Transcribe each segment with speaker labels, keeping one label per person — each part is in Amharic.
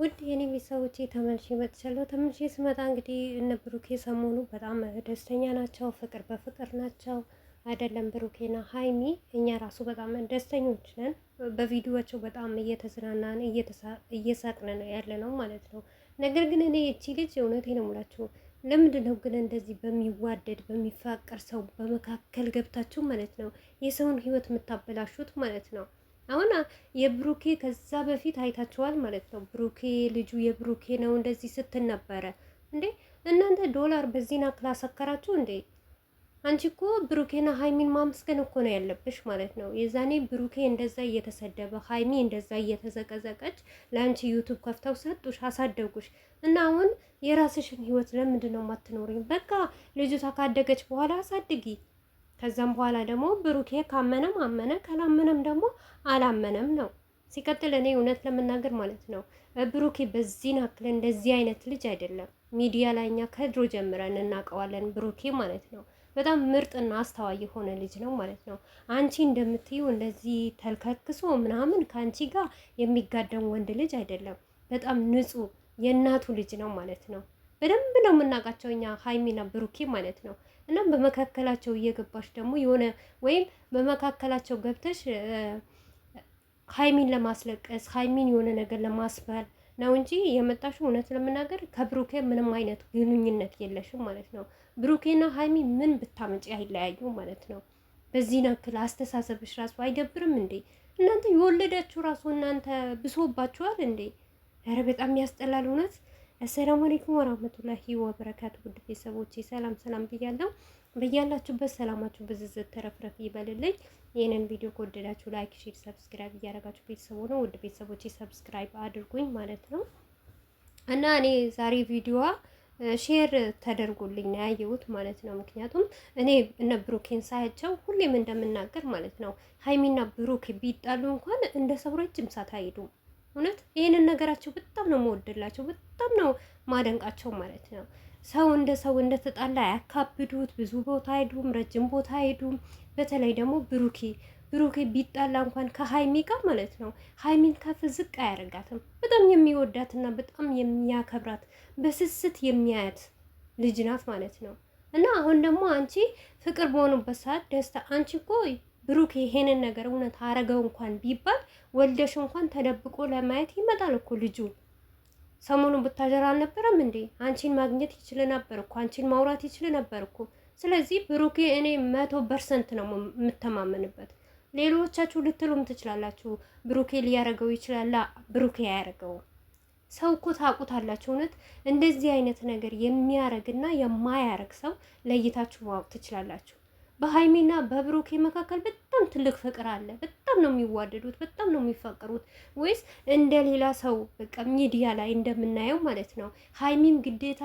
Speaker 1: ውድ የኔ ቤተሰቦቼ ተመልሼ መጥቻለሁ። ተመልሼ ስመጣ እንግዲህ እነ ብሩኬ ሰሞኑ በጣም ደስተኛ ናቸው፣ ፍቅር በፍቅር ናቸው። አይደለም ብሩኬና ሀይሚ፣ እኛ ራሱ በጣም ደስተኞች ነን። በቪዲዮቸው በጣም እየተዝናናን እየሳቅን ነው ያለ ነው ማለት ነው። ነገር ግን እኔ እቺ ልጅ እውነቴ ነው የምላችሁ፣ ለምንድን ነው ግን እንደዚህ በሚዋደድ በሚፋቀር ሰው በመካከል ገብታችሁ ማለት ነው የሰውን ህይወት የምታበላሹት ማለት ነው? አሁን የብሩኬ ከዛ በፊት አይታችኋል ማለት ነው። ብሩኬ ልጁ የብሩኬ ነው እንደዚህ ስትል ነበረ እንዴ! እናንተ ዶላር በዚህና ክላስ አከራችሁ እንዴ? አንቺ እኮ ብሩኬና ሀይሚን ማመስገን እኮ ነው ያለብሽ ማለት ነው። የዛኔ ብሩኬ እንደዛ እየተሰደበ ሀይሚ እንደዛ እየተዘቀዘቀች ለአንቺ ዩቱብ ከፍተው ሰጡሽ፣ አሳደጉሽ እና አሁን የራስሽን ህይወት ለምንድን ነው የማትኖሪኝ? በቃ ልጅቷ ካደገች በኋላ አሳድጊ። ከዛም በኋላ ደግሞ ብሩኬ ካመነም አመነ ካላመነም ደግሞ አላመነም ነው። ሲቀጥል እኔ እውነት ለመናገር ማለት ነው ብሩኬ በዚህ ናክል እንደዚህ አይነት ልጅ አይደለም። ሚዲያ ላይ እኛ ከድሮ ጀምረን እናውቀዋለን ብሩኬ ማለት ነው። በጣም ምርጥና አስተዋይ የሆነ ልጅ ነው ማለት ነው። አንቺ እንደምትዩ እንደዚህ ተልከክሶ ምናምን ከአንቺ ጋር የሚጋደም ወንድ ልጅ አይደለም። በጣም ንጹሕ የእናቱ ልጅ ነው ማለት ነው። በደንብ ነው የምናውቃቸው እኛ ሀይሚና ብሩኬ ማለት ነው። እና በመካከላቸው እየገባሽ ደግሞ የሆነ ወይም በመካከላቸው ገብተሽ ሀይሚን ለማስለቀስ ሀይሚን የሆነ ነገር ለማስባል ነው እንጂ የመጣሽው እውነት ለመናገር ከብሩኬ ምንም አይነት ግንኙነት የለሽም ማለት ነው። ብሩኬና ሀይሚ ምን ብታመጪ አይለያዩ ማለት ነው። በዚህ ነክል አስተሳሰብሽ ራሱ አይደብርም እንዴ? እናንተ የወለዳችሁ ራሱ እናንተ ብሶባችኋል እንዴ? ኧረ በጣም ያስጠላል እውነት። አሰላሙ አለይኩም ወራህመቱላሂ ወበረካቱ። ውድ ቤተሰቦቼ ሰላም ሰላም ብያለሁ። በያላችሁበት ሰላማችሁ ብዝዝት ተረፍረፍ ይበልልኝ። ይህንን ቪዲዮ ከወደዳችሁ ላይክ፣ ሼር፣ ሰብስክራይብ እያደረጋችሁ ቤተሰቡ ነው። ውድ ቤተሰቦቼ ሰብስክራይብ አድርጉኝ ማለት ነው። እና እኔ ዛሬ ቪዲዮዋ ሼር ተደርጎልኝ ነው ያየሁት ማለት ነው። ምክንያቱም እኔ እነ ብሩኬን ሳያቸው ሁሌም እንደምናገር ማለት ነው ሀይሚና ብሩኬ ቢጣሉ እንኳን እንደ ሰው ረጅም ሰዓት አይሄዱም። እውነት ይህንን ነገራቸው በጣም ነው የምወድላቸው፣ በጣም ነው ማደንቃቸው ማለት ነው። ሰው እንደተጣላ ያካብዱት፣ ብዙ ቦታ አይሄዱም፣ ረጅም ቦታ አይሄዱም። በተለይ ደግሞ ብሩኬ ቢጣላ እንኳን ከሀይሚ ጋር ማለት ነው ሀይሚን ከፍ ዝቅ አያደርጋትም። በጣም የሚወዳትና በጣም የሚያከብራት በስስት የሚያያት ልጅ ናት ማለት ነው። እና አሁን ደግሞ አንቺ ፍቅር በሆኑበት ሰዓት ደስታ አንቺ እኮ ብሩክ ይሄንን ነገር እውነት አረገው እንኳን ቢባል ወልደሽ እንኳን ተደብቆ ለማየት ይመጣል እኮ ልጁ። ሰሞኑን ብታጀራ አልነበረም እንዴ? አንቺን ማግኘት ይችል ነበር እኮ፣ አንቺን ማውራት ይችል ነበር እኮ። ስለዚህ ብሩኬ እኔ 100% ነው የምተማመንበት። ሌሎቻችሁ ልትሉም ትችላላችሁ ብሩኬ ሊያረገው ይችላል። ብሩኬ አያረገው። ሰው እኮ ታውቁታላችሁ። እውነት እንደዚህ አይነት ነገር የሚያረግና የማያረግ ሰው ለይታችሁ ማወቅ ትችላላችሁ። በሀይሚና በብሩኬ መካከል በጣም ትልቅ ፍቅር አለ። በጣም ነው የሚዋደዱት፣ በጣም ነው የሚፋቀሩት። ወይስ እንደ ሌላ ሰው በቃ ሚዲያ ላይ እንደምናየው ማለት ነው ሀይሚም ግዴታ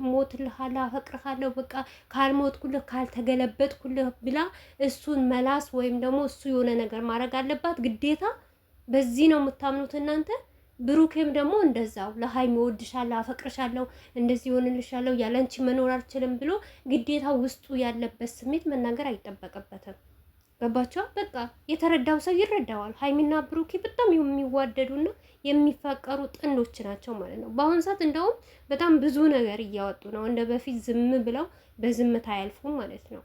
Speaker 1: ሞትልሃለሁ፣ አፈቅርሃለሁ፣ በቃ ካልሞትኩልህ ካልተገለበጥኩልህ ብላ እሱን መላስ ወይም ደግሞ እሱ የሆነ ነገር ማድረግ አለባት ግዴታ። በዚህ ነው የምታምኑት እናንተ? ብሩኬም ደግሞ እንደዛው ለሀይሚ ወድሻለሁ፣ አፈቅርሻለሁ፣ እንደዚህ ሆንልሻለሁ፣ ያለንቺ መኖር አልችልም ብሎ ግዴታ ውስጡ ያለበት ስሜት መናገር አይጠበቅበትም። ገባቸው? በቃ የተረዳው ሰው ይረዳዋል። ሀይሚና ብሩኬ በጣም የሚዋደዱና የሚፋቀሩ ጥንዶች ናቸው ማለት ነው። በአሁኑ ሰዓት እንደውም በጣም ብዙ ነገር እያወጡ ነው። እንደ በፊት ዝም ብለው በዝምታ አያልፉም ማለት ነው።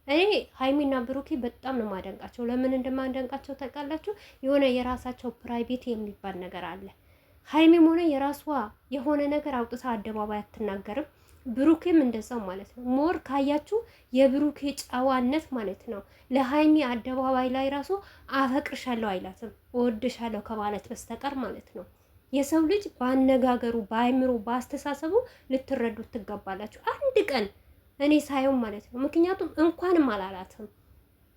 Speaker 1: እኔ ሀይሚና ብሩኬ በጣም ነው ማደንቃቸው። ለምን እንደማደንቃቸው ታውቃላችሁ? የሆነ የራሳቸው ፕራይቬት የሚባል ነገር አለ። ሀይሚም ሆነ የራሷ የሆነ ነገር አውጥታ አደባባይ አትናገርም። ብሩኬም እንደዛው ማለት ነው። ሞር ካያችሁ የብሩኬ ጨዋነት ማለት ነው ለሀይሚ አደባባይ ላይ ራሱ አፈቅርሻለሁ አይላትም፣ እወድሻለሁ ከማለት በስተቀር ማለት ነው። የሰው ልጅ በአነጋገሩ፣ በአይምሮ፣ በአስተሳሰቡ ልትረዱት ትገባላችሁ አንድ ቀን እኔ ሳየው ማለት ነው። ምክንያቱም እንኳንም አላላትም።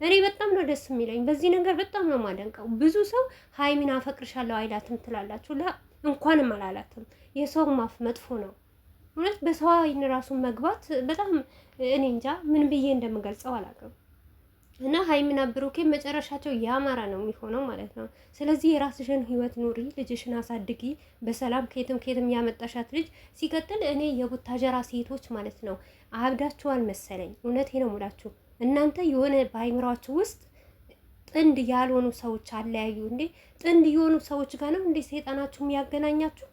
Speaker 1: እኔ በጣም ነው ደስ የሚለኝ በዚህ ነገር፣ በጣም ነው ማደንቀው። ብዙ ሰው ሀይሚን አፈቅርሻለሁ አይላትም ትላላችሁ። እንኳንም አላላትም። የሰው ማፍ መጥፎ ነው እውነት። በሰው አይን ራሱ መግባት በጣም እኔ እንጃ ምን ብዬ እንደምገልጸው አላውቅም። እና ሀይሚና ብሩኬ መጨረሻቸው ያማረ ነው የሚሆነው ማለት ነው። ስለዚህ የራስሽን ህይወት ኑሪ፣ ልጅሽን አሳድጊ በሰላም። ከየትም ያመጣሻት ልጅ። ሲቀጥል እኔ የቡታጀራ ሴቶች ማለት ነው አብዳችኋል መሰለኝ። እውነቴ ነው ሙላችሁ። እናንተ የሆነ በአይምሯችሁ ውስጥ ጥንድ ያልሆኑ ሰዎች አለያዩ እንዴ? ጥንድ የሆኑ ሰዎች ጋር ነው እንዴ ሰይጣናችሁ የሚያገናኛችሁ?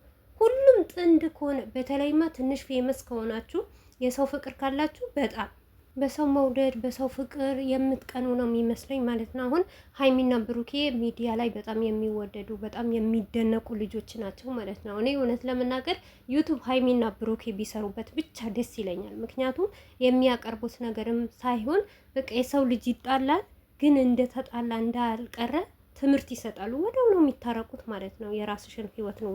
Speaker 1: ጥንድ ከሆነ በተለይማ ትንሽ ፌመስ ከሆናችሁ የሰው ፍቅር ካላችሁ በጣም በሰው መውደድ በሰው ፍቅር የምትቀኑ ነው የሚመስለኝ ማለት ነው። አሁን ሀይሚና ብሩኬ ሚዲያ ላይ በጣም የሚወደዱ በጣም የሚደነቁ ልጆች ናቸው ማለት ነው። እኔ እውነት ለመናገር ዩቱብ ሀይሚና ብሩኬ ቢሰሩበት ብቻ ደስ ይለኛል። ምክንያቱም የሚያቀርቡት ነገርም ሳይሆን በቃ የሰው ልጅ ይጣላል፣ ግን እንደተጣላ እንዳልቀረ ትምህርት ይሰጣሉ። ወዲያው ነው የሚታረቁት ማለት ነው። የራስሽን ህይወት ነው